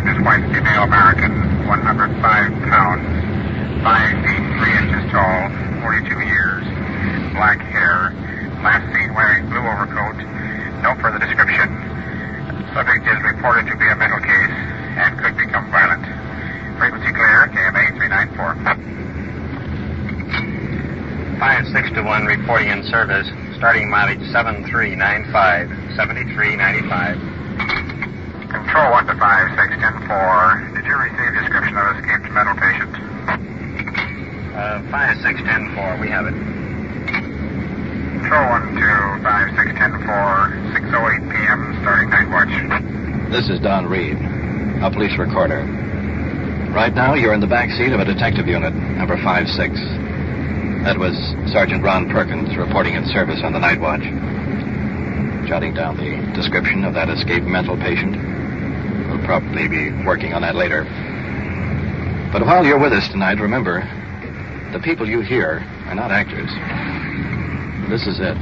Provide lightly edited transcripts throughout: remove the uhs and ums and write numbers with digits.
is white female American, 105 pounds, 5 feet 3 inches tall, 42 years, black hair, last seen wearing blue overcoat. No further description. Subject is reported to be a mental case and could become violent. Frequency clear, KMA 394. 561 reporting in service, starting mileage 7395, 7395. Control 1 to 56104. Did you receive description of escaped mental patient? 56104, we have it. Control 1 to 56104, 6:08 p.m. starting night watch. This is Don Reed, a police recorder. Right now, you're in the back seat of a detective unit, number 56. That was Sergeant Ron Perkins reporting in service on the night watch. Jotting down the description of that escaped mental patient. We'll probably be working on that later. But while you're with us tonight, remember, the people you hear are not actors. This is it.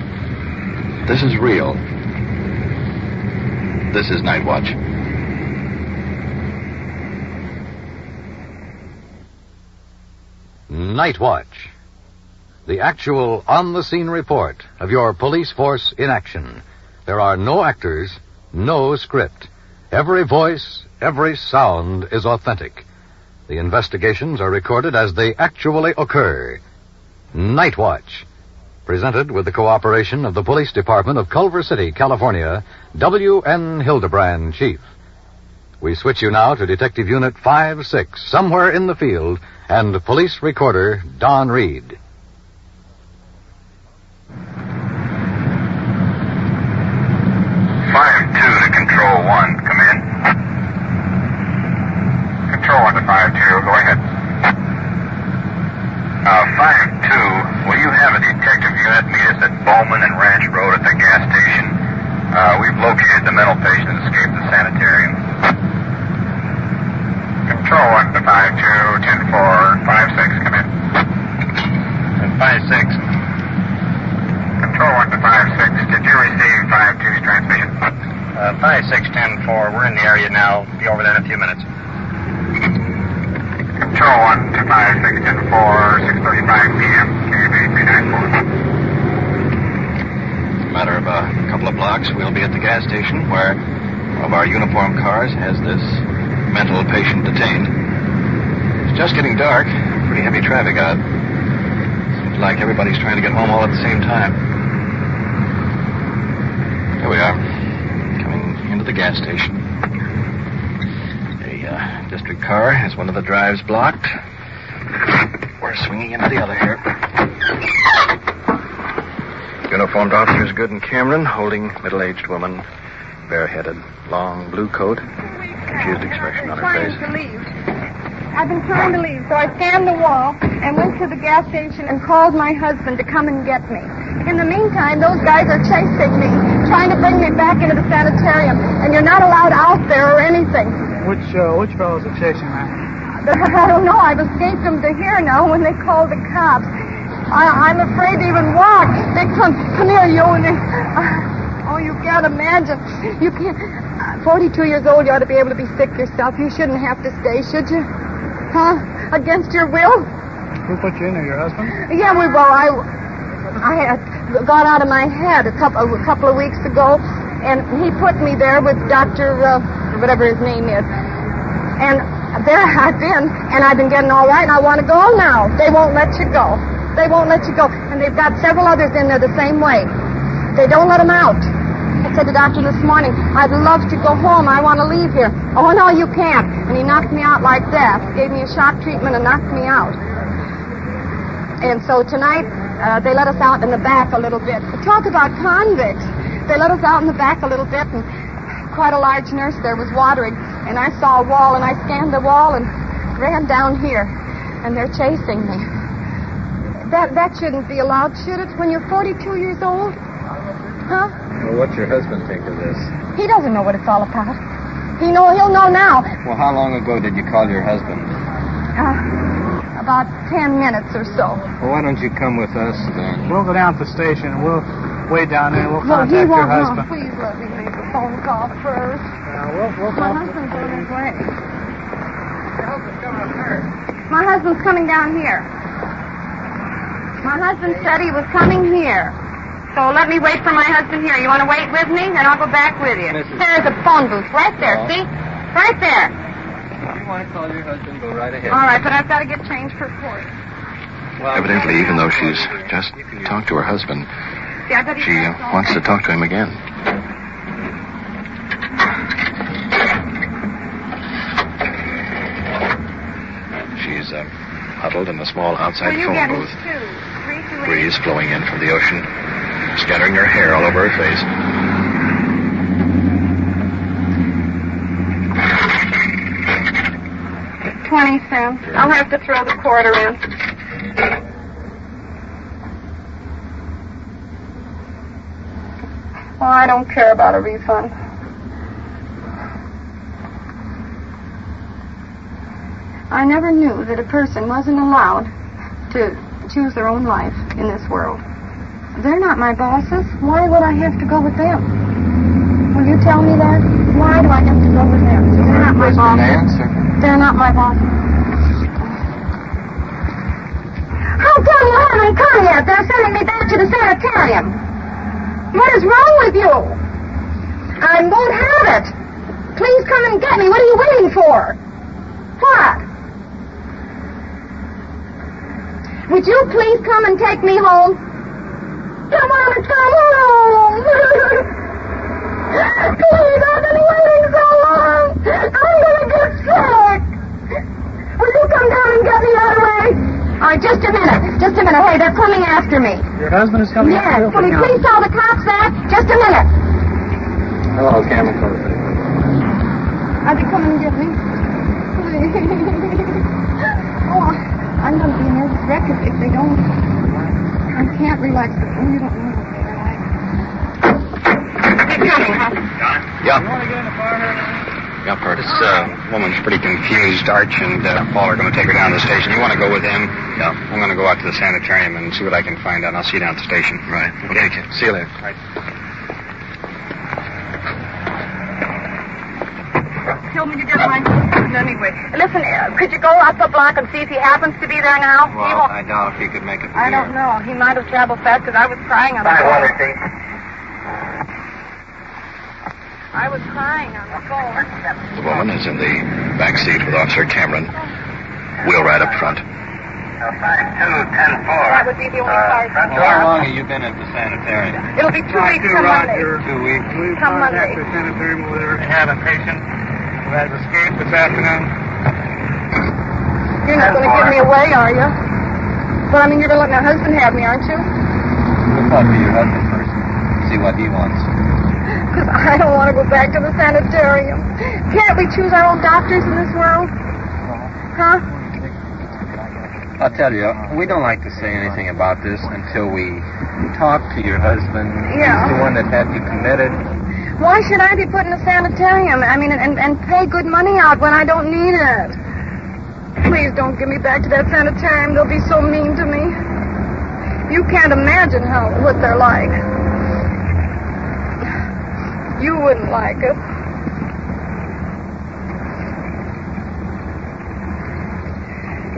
This is real. This is Night Watch. Night Watch. The actual on-the-scene report of your police force in action. There are no actors, no script. Every voice, every sound is authentic. The investigations are recorded as they actually occur. Night Watch. Presented with the cooperation of the Police Department of Culver City, California, W.N. Hildebrand, Chief. We switch you now to Detective Unit 56, somewhere in the field, and police recorder Don Reed. 5-2 to Control 1. Come in. Control 1 to 5-2. Go ahead. 5-2, will you have a detective unit meet us at Bowman and Ranch Road at the gas station? We've located the mental patient that escaped the sanitarium. Control 1 to 5-2, 10-4, 5-6. Come in. 5-6. Control 1 to 5-6. Did you receive 5-2's transmission? 5-6-10-4. We're in the area now. Be over there in a few minutes. Control 1 to 5-6-10-4, 6:35 p.m. KMA 394. Matter of a couple of blocks, we'll be at the gas station where one of our uniformed cars has this mental patient detained. It's just getting dark. Pretty heavy traffic out. Seems like everybody's trying to get home all at the same time. Here we are, coming into the gas station. The district car has one of the drives blocked. We're swinging into the other here. Uniformed officers Good and Cameron holding middle-aged woman, bareheaded, long blue coat, confused expression on her face. To leave. I've been trying to leave, so I scanned the wall and went to the gas station and called my husband to come and get me. In the meantime, those guys are chasing me, trying to bring me back into the sanitarium, and you're not allowed out there or anything. Which fellows are chasing that? I don't know. I've escaped them to here now when they called the cops. I'm afraid to even walk. They come here, you. Oh, you can't imagine. You can't. 42 years old, you ought to be able to be sick yourself. You shouldn't have to stay, should you? Huh? Against your will? Who put you in there, your husband? Yeah, I had got out of my head a couple of weeks ago, and he put me there with Dr. whatever his name is. And there I've been, and I've been getting all right, and I want to go now. They won't let you go. They won't let you go. And they've got several others in there the same way. They don't let them out. I said to the doctor this morning, I'd love to go home. I want to leave here. Oh, no, you can't. And he knocked me out like that. Gave me a shock treatment and knocked me out. And so tonight, they let us out in the back a little bit. Talk about convicts. They let us out in the back a little bit, and quite a large nurse there was watering. And I saw a wall, and I scanned the wall and ran down here. And they're chasing me. That shouldn't be allowed, should it, when you're 42 years old? Huh? Well, what's your husband think of this? He doesn't know what it's all about. He'll know now. Well, how long ago did you call your husband? About 10 minutes or so. Well, why don't you come with us then? We'll go down to the station, and we'll wait down there, and we'll No, he contact your won't. husband. No, please let me make a phone call first. We'll My husband's on his way. My husband's coming down here. My husband said he was coming here. So let me wait for my husband here. You want to wait with me? Then I'll go back with you. There's a phone booth right there, see? Right there. If you want to call your husband, go right ahead. All right, but I've got to get change for court. Evidently, even though she's just talked to her husband, See, I bet she wants to talk to him again. She's huddled in a small outside phone booth. Breeze flowing in from the ocean, scattering her hair all over her face. $0.20. I'll have to throw the quarter in. Oh, I don't care about a refund. I never knew that a person wasn't allowed to choose their own life in this world. They're not my bosses. Why would I have to go with them? Will you tell me that? Why do I have to go with them? They're not my bosses. They're not my bosses. How come you haven't come yet? They're sending me back to the sanitarium. What is wrong with you? I won't have it. Please come and get me. What are you waiting for? What? Would you please come and take me home? Come on and come home. Please, I've been waiting so long. I'm going to get sick. Will you come down and get me out of the way? All right, just a minute. Just a minute. Hey, they're coming after me. Your husband is coming after you? Yes. Can you please tell the cops that? Just a minute. Hello, Cameron. Are they coming to get me? Oh, I'm going to be a nervous wreck if they don't. I can't relax. Oh, you don't know what they're like. They're coming, huh? Yeah. You want to get in the car here? Yeah, Bert, this woman's pretty confused. Arch and Paul are going to take her down to the station. You want to go with him? Yeah. I'm going to go out to the sanitarium and see what I can find out. I'll see you down at the station. Right. Okay. See you later. Right. Told me to get my husband anyway. Listen, could you go up the block and see if he happens to be there now? Well, I doubt if he could make it from I here. don't know. He might have traveled fast because I was crying on the phone. I was crying on the phone. The woman is in the back seat with Officer Cameron. We'll ride up front. 5210-4. That would be the only car. How long have you been at the sanitarium? It'll be 2 weeks from Monday. 2 weeks. We Come Monday. contacted the sanitarium over there. They have a patient who has escaped this afternoon. You're not going to give me away, are you? Well, I mean, you're going to let my husband have me, aren't you? We'll talk to your husband first. See what he wants. Because I don't want to go back to the sanitarium. Can't we choose our own doctors in this world? Huh? I'll tell you, we don't like to say anything about this until we talk to your husband. Yeah. He's the one that had you committed. Why should I be put in a sanitarium? I mean, and pay good money out when I don't need it? Please don't give me back to that sanitarium. They'll be so mean to me. You can't imagine what they're like. You wouldn't like it.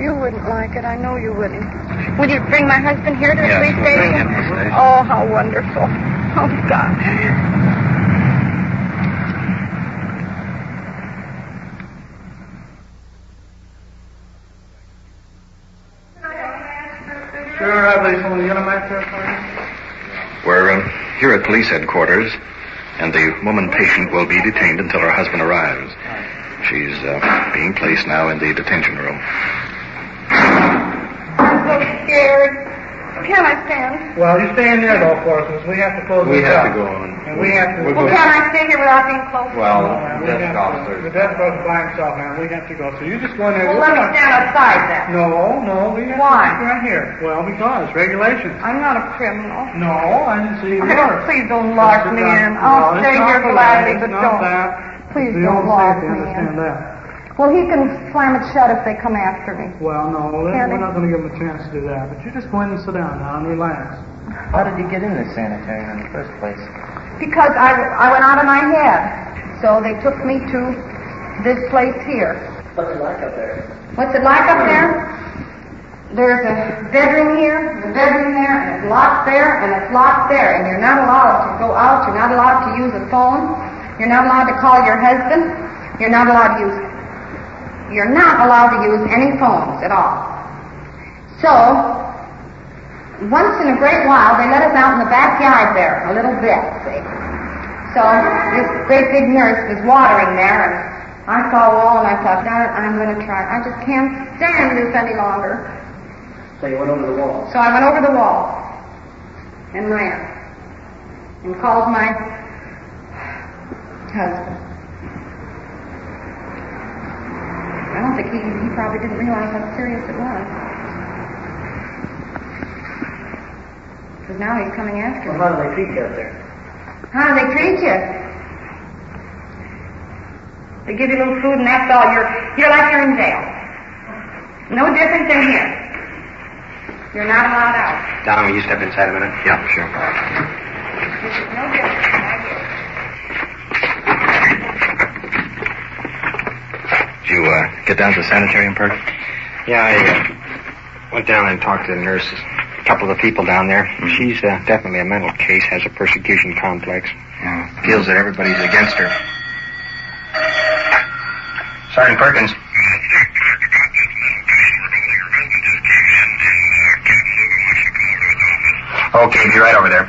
You wouldn't like it. I know you wouldn't. Would you bring my husband here to the police we'll bring station? him to the station. Oh, how wonderful. Oh, God. Sure, I believe someone get him back there for you. We're here at police headquarters, and the woman patient will be detained until her husband arrives. She's being placed now in the detention room. I'm so scared. Can I stand? Well, you stay in there, though, for us, because we have to close We this have up. to go on. And we have to... Well, can I stay here without being close? Well, The desk officer by himself, man. We have to go. So you just go in there. Well, let me stand outside then. No, we have Why? to right here. Well, because regulations. I'm not a criminal. No, I didn't see you were. Please don't lock me in. I'll No, stay it's here not gladly, that. but It's don't. not that. Please The don't old lock safety, me understand in. that. Well, he can slam it shut if they come after me. Well, no, we're Can he? not going to give him a chance to do that. But you just go in and sit down now and relax. How did you get in the sanitarium in the first place? Because I went out of my head. So they took me to this place here. What's it like up there? What's it like up there? There's a bedroom here, a bedroom there, and it's locked there, and it's locked there, and you're not allowed to go out, you're not allowed to use a phone, you're not allowed to call your husband, you're not allowed to use any phones at all. So, once in a great while, they let us out in the backyard there, a little bit, see. So, this great big nurse was watering there, and I saw a wall, and I thought, I'm going to try. I just can't stand this any longer. So you went over the wall? So I went over the wall and ran and called my husband. I don't think he probably didn't realize how serious it was. Because now he's coming after me. Well, how do they treat you up there? How do they treat you? They give you a little food and that's all. You're like you're in jail. No different than here. You're not allowed out. Don, will you step inside a minute? Yeah, sure. This is no different than right here. Did you get down to the sanitarium, Perk? Yeah, I went down and talked to the nurse, a couple of the people down there. She's definitely a mental case, has a persecution complex. Feels that everybody's against her. Sergeant Perkins. Okay, be right over there.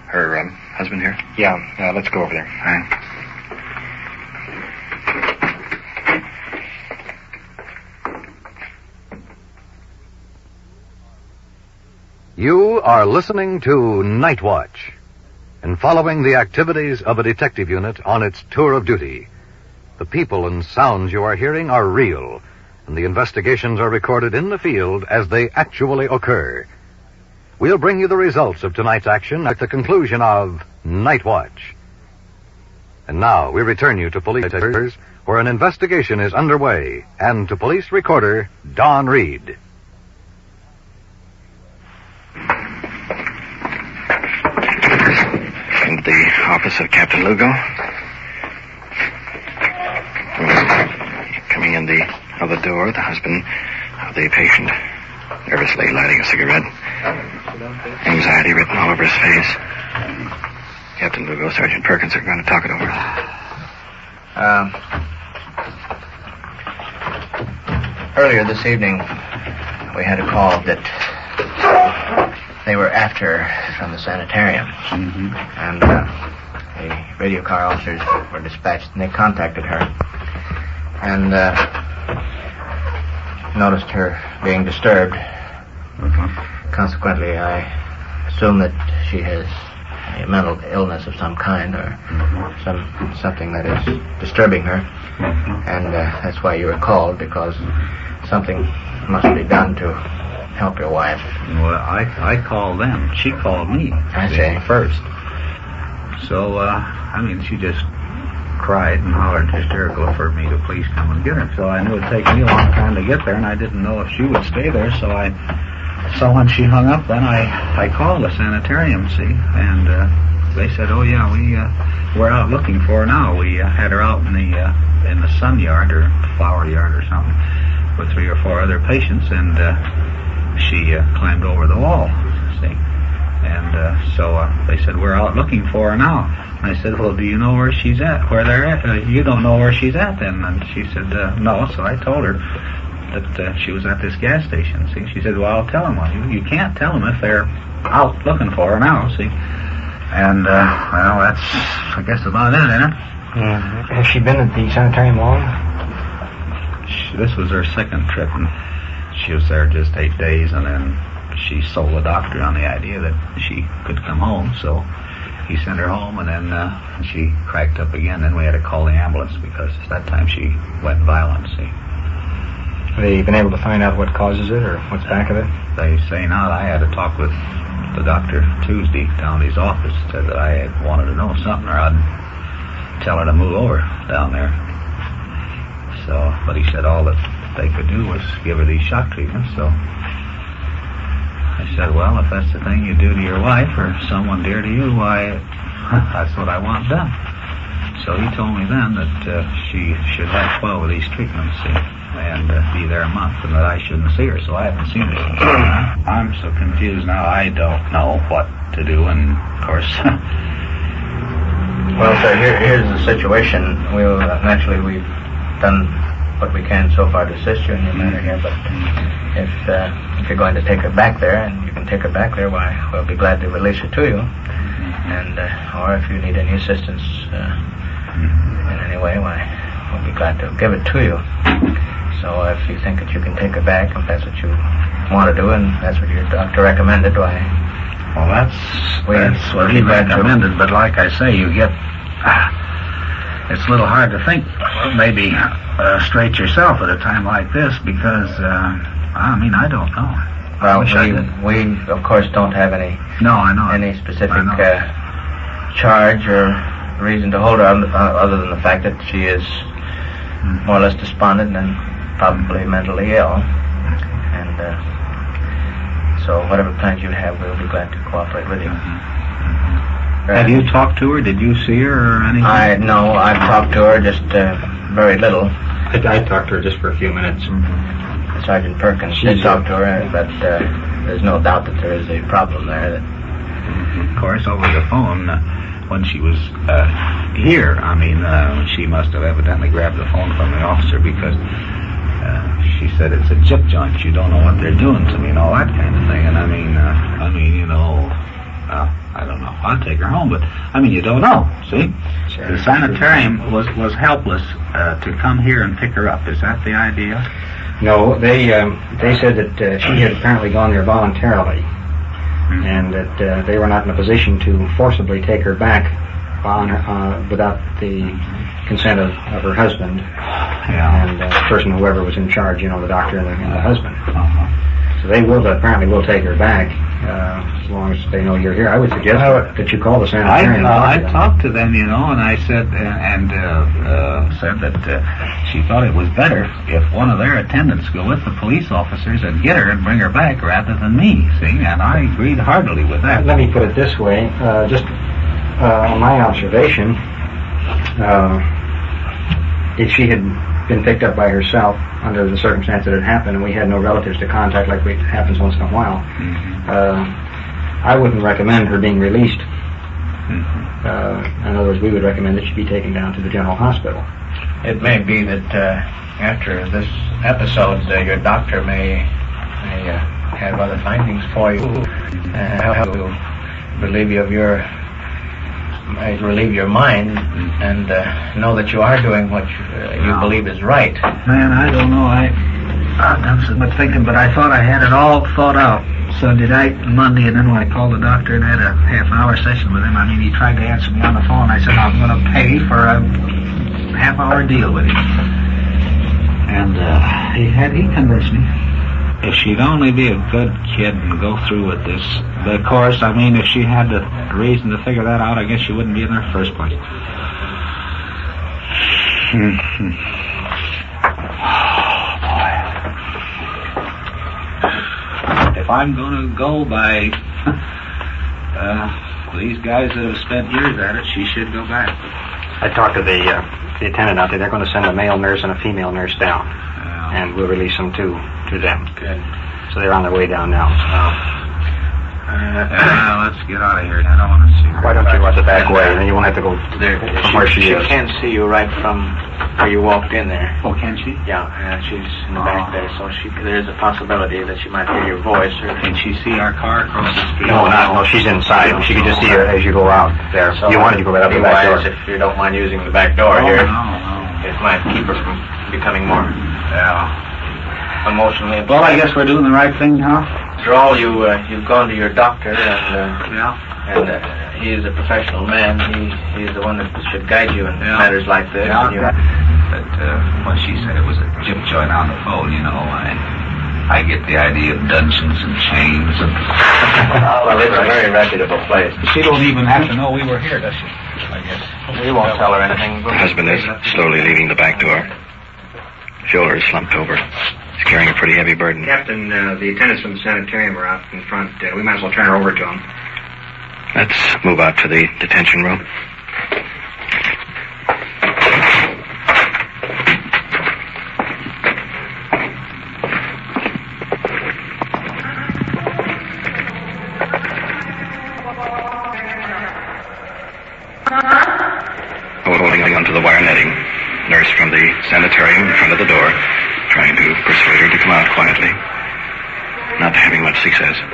Her husband here? Yeah, let's go over there. All right. You are listening to Night Watch and following the activities of a detective unit on its tour of duty. The people and sounds you are hearing are real, and the investigations are recorded in the field as they actually occur. We'll bring you the results of tonight's action at the conclusion of Night Watch. And now we return you to police headquarters, where an investigation is underway, and to police recorder Don Reed. In the office of Captain Lugo. Coming in the other door, the husband of the patient, nervously lighting a cigarette. Anxiety written all over his face. Captain Lugo, Sergeant Perkins are going to talk it over. Earlier this evening, we had a call that they were after from the sanitarium. Mm-hmm. And the radio car officers were dispatched, and they contacted her. And noticed her being disturbed. Mm-hmm. Consequently, I assume that she has a mental illness of some kind, or something that is disturbing her. Mm-hmm. And that's why you were called, because something must be done to help your wife. Well, I called them. She called me. I see. First. So, she just cried and hollered hysterical for me to please come and get her. So I knew it would take me a long time to get there, and I didn't know if she would stay there. So when she hung up, then I called the sanitarium, see, and they said, "Oh yeah, we're out looking for her now. We had her out in the sun yard or flower yard or something with 3 or 4 other patients, and she climbed over the wall, see." And so they said, "We're out looking for her now." And I said, "Well, do you know where she's at? Where they're at? You don't know where she's at then?" And she said, "No." So I told her that she was at this gas station, see. She said, "Well, I'll tell them." Well, you can't tell them if they're out looking for her now, see. And, that's, I guess, about it, isn't it? Mm-hmm. Has she been at the sanitarium long? This was her second trip, and she was there just 8 days, and then she sold the doctor on the idea that she could come home, so he sent her home, and then she cracked up again. Then we had to call the ambulance because that time she went violent, see. Have they been able to find out what causes it or what's back of it? They say not. I had to talk with the doctor Tuesday down at his office. Said that I had wanted to know something, or I'd tell her to move over down there. So, but he said all that they could do was give her these shock treatments, so I said, well, if that's the thing you do to your wife or someone dear to you, why, that's what I want done. So he told me then that she should have 12 of these treatments, see, and be there a month, and that I shouldn't see her, so I haven't seen her since. I'm so confused now, I don't know what to do, and of course... Well, sir, here's the situation. Naturally, we've done what we can so far to assist you in your matter here, but if you're going to take her back there, and you can take her back there, why, we'll be glad to release her to you. And, or if you need any assistance in any way, why, we'll be glad to give it to you. So if you think that you can take her back, if that's what you want to do, and that's what your doctor recommended, why... Well, that's what he recommended, but like I say, you get... it's a little hard to think, maybe straight yourself at a time like this, because, I don't know. Well, we of course don't have any... No, I know. Any specific charge or reason to hold her other than the fact that she is more or less despondent and probably mentally ill. And so whatever plans you have, we'll be glad to cooperate with you. Have you talked to her? Did you see her or anything? No, I've talked to her just very little. I talked to her just for a few minutes. Sergeant Perkins did talk to her, but there's no doubt that there is a problem there. Of course, over the phone, when she was here, she must have evidently grabbed the phone from the officer because she said it's a chip joint. You don't know what they're doing to me and all that kind of thing. And I don't know. I'll take her home, but you don't know. See, the sanitarium was helpless to come here and pick her up. Is that the idea? No, they said that she had apparently gone there voluntarily, and that they were not in a position to forcibly take her back without the consent of her husband and the person, whoever was in charge, the doctor and the husband. So they apparently will take her back as long as they know you're here. I would suggest that you call the sanitarium. I talked to them, and I said said that she thought it was better if one of their attendants go with the police officers and get her and bring her back rather than me. See, and I agreed heartily with that. Let me put it this way: just on my observation, if she had been picked up by herself under the circumstance that had happened, and we had no relatives to contact like it happens once in a while, I wouldn't recommend her being released. In other words, we would recommend that she be taken down to the general hospital. It may be that after this episode, your doctor may have other findings for you and help you relieve your mind and know that you are doing what you believe is right. Man, I don't know. I've done so much thinking, but I thought I had it all thought out. So did I Monday, and then when I called the doctor and had a half-hour session with him, he tried to answer me on the phone. I said, I'm going to pay for a half-hour deal with him. And he convinced me. If she'd only be a good kid and go through with this. But of course, if she had the reason to figure that out, I guess she wouldn't be in the first place. If I'm going to go by these guys that have spent years at it, she should go back. I talked to the attendant out there. They're going to send a male nurse and a female nurse down, and we'll release them to them. Good. So they're on their way down now. Let's get out of here. I don't want to see her. Why don't you go the back way, and then you won't have to go from where she is. She can see you right from where you walked in there. Oh, can she? Yeah, she's in the back there, so there's a possibility that she might hear your voice. Can she see our car across the street? No, she's inside. She can just see her as you go out there. So you wanted to go right up the back door. If you don't mind using the back door here, no. It might keep her from becoming more emotionally upset. Well, I guess we're doing the right thing, huh? After all, you've gone to your doctor, and he is a professional man. He's the one that should guide you in matters like this. But when she said it was a chip joint on the phone, I get the idea of dungeons and chains and... Well, it's a very reputable place. She don't even have to know we were here, does she? I guess. We won't tell her anything. Her husband is slowly leaving the back door. Shoulder is slumped over. He's carrying a pretty heavy burden. Captain, the attendants from the sanitarium are out in front. We might as well turn her over to them. Let's move out to the detention room. car netting. Nurse from the sanitarium in front of the door, trying to persuade her to come out quietly. Not having much success. You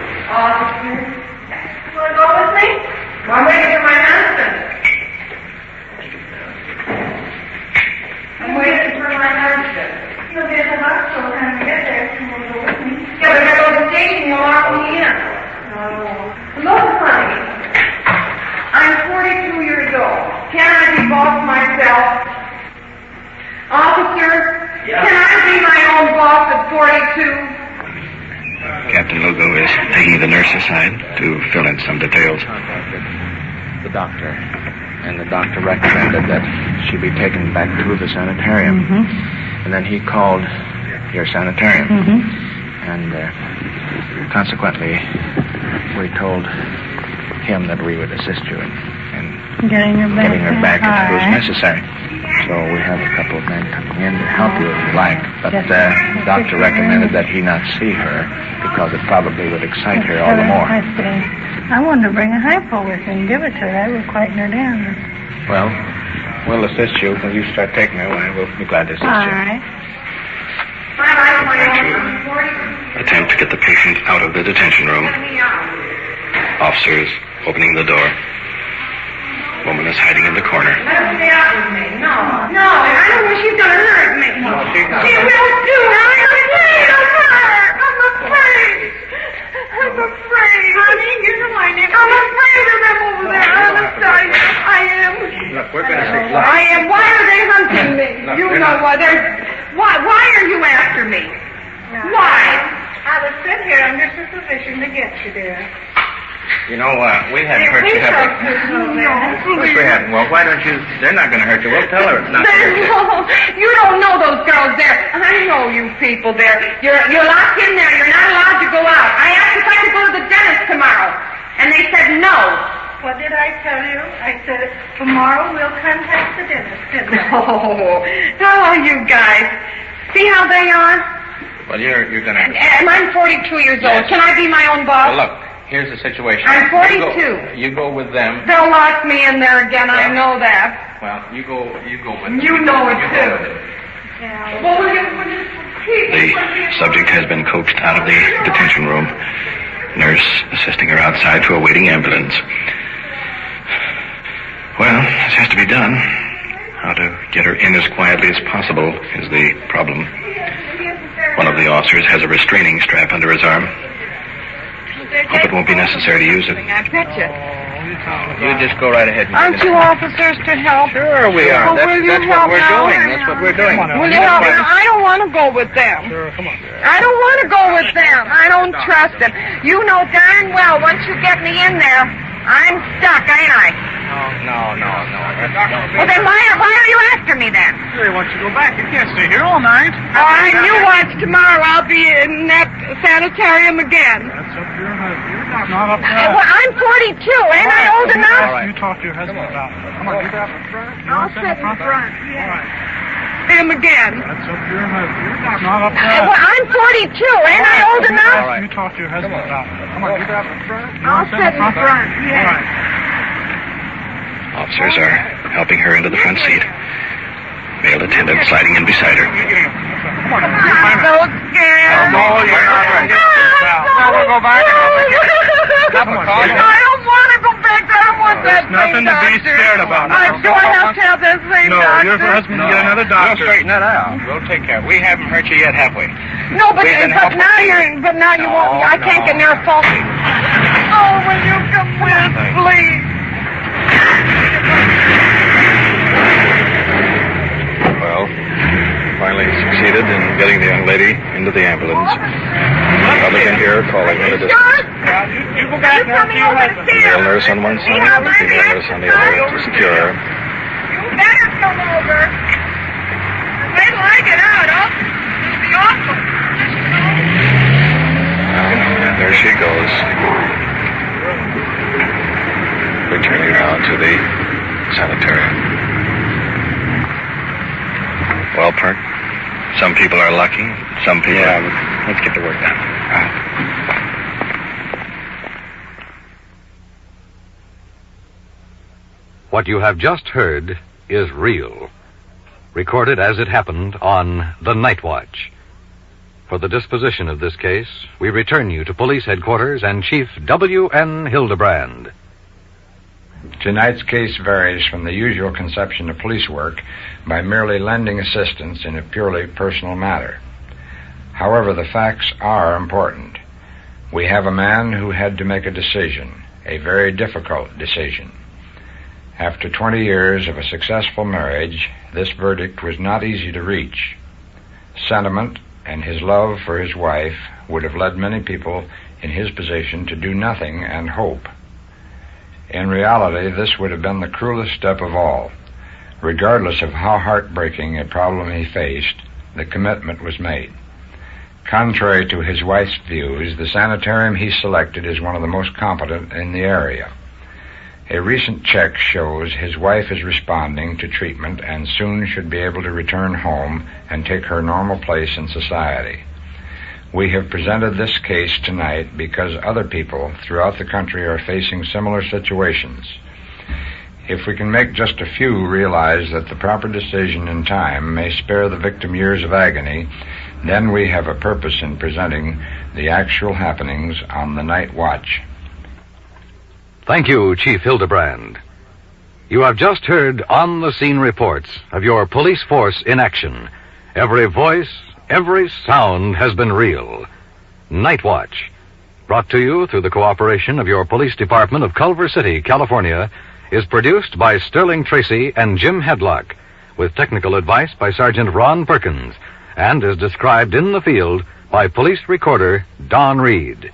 want to go with me? I'm waiting for my husband. I'm waiting for my husband. He'll be at the hospital when I get there. You want to go with me? Yeah, but if I go to the station, you'll lock me in. No. Look, honey. I'm 42 years old. Can I be boss myself? Officer, can I be my own boss at 42? Captain Lugo is taking the nurse aside to fill in some details. The doctor. And the doctor recommended that she be taken back to the sanitarium. And then he called your sanitarium. And consequently, we told him that we would assist you in getting her back if it was necessary. So we have a couple of men coming in to help you if you like. But the doctor recommended that he not see her because it probably would excite her all the more. I see. I wanted to bring a hypo with me and give it to her. That would quieten her down. Well, we'll assist you. When you start taking her, we'll be glad to assist you. All right. Attempt to get the patient out of the detention room. Officers opening the door. Woman is hiding in the corner. Let her stay out with me. No, I don't want she's going to hurt me. She will do. I'm afraid of her. I'm afraid. Honey, you know my name. I'm afraid of them over there. Honest, I am. Look, we're going to see. I am. Why are they hunting me? You know why. Why are you after me? Why? I was sent here under supervision to get you there. You know, we hadn't hurt you, have we? Of course we hadn't. Well, why don't you... They're not going to hurt you. We'll tell her it's not going to hurt you. You don't know those girls there. I know you people there. You're locked in there. You're not allowed to go out. I asked if I could go to the dentist tomorrow, and they said no. What did I tell you? I said tomorrow we'll contact the dentist, didn't I? Oh, you guys. See how they are? Well, you're going to... And I'm 42 years old. Can I be my own boss? Well, look. Here's the situation. I'm 42. You go with them. They'll lock me in there again. I know that. Well, you go with them. You know it, too. Yeah. Well, The subject has been coaxed out of the detention room. Nurse assisting her outside to a waiting ambulance. Well, this has to be done. How to get her in as quietly as possible is the problem. One of the officers has a restraining strap under his arm. Hope it won't be necessary to use it. I bet you. You just go right ahead. Aren't you officers to help? Sure we are. Well, That's what we're doing. That's what we're doing. Will you help me? I don't want to go with them. Sure, come on. I don't want to go with them. I don't trust them. You know darn well once you get me in there, I'm stuck, ain't I? No. Well, then why are you after me then? They want you to go back. You can't stay here all night. Oh, I knew once tomorrow I'll be in that sanitarium again. That's up to your husband. You're not up there. Well, I'm 42. Ain't I old enough? You talk to your husband about it. Come on, get out in front. I'll sit in front. All right. Him again. That's up to your husband. You're not up there. Well, I'm 42. Ain't I old enough? All right. You talk to your husband about it. Come on, get out in front. I'll sit in front. All right. Officers are helping her into the front seat. Male attendant sliding in beside her. Come on, I'm so scared. No, you're not right. Now we'll go back and I'll make it. I don't want to go back. I don't want that There's nothing same to be doctor. scared about. I'm sure I have to have that same No, doctor. your husband will get another doctor. We'll straighten that out. We'll take care of it. We haven't hurt you yet, have we? No, but We've been now helping. you won't. I can't get near a phone. Oh, will you come with, please? Well, finally succeeded in getting the young lady into the ambulance. Others in here calling in a distance. You go back now to your husband. Male nurse on one side, female nurse on the other to secure her. You better come over. Wait till I get out. It'll be awful. And there she goes. Returning now to the sanitarium. Well, Perk, some people are lucky, some people... Yeah, let's get the work done. What you have just heard is real. recorded as it happened on The Night Watch. For the disposition of this case, we return you to Police Headquarters and Chief W.N. Hildebrand. Tonight's case varies from the usual conception of police work by merely lending assistance in a purely personal matter. However, the facts are important. We have a man who had to make a decision, a very difficult decision. After 20 years of a successful marriage, this verdict was not easy to reach. Sentiment and his love for his wife would have led many people in his position to do nothing and hope. In reality, this would have been the cruelest step of all. Regardless of how heartbreaking a problem he faced, the commitment was made. Contrary to his wife's views, the sanitarium he selected is one of the most competent in the area. A recent check shows his wife is responding to treatment and soon should be able to return home and take her normal place in society. We have presented this case tonight because other people throughout the country are facing similar situations. If we can make just a few realize that the proper decision in time may spare the victim years of agony, then we have a purpose in presenting the actual happenings on The Night Watch. Thank you, Chief Hildebrand. You have just heard on-the-scene reports of your police force in action. Every voice, every sound has been real. Night Watch, brought to you through the cooperation of your police department of Culver City, California, is produced by Sterling Tracy and Jim Hedlock, with technical advice by Sergeant Ron Perkins, and is described in the field by police recorder Don Reed.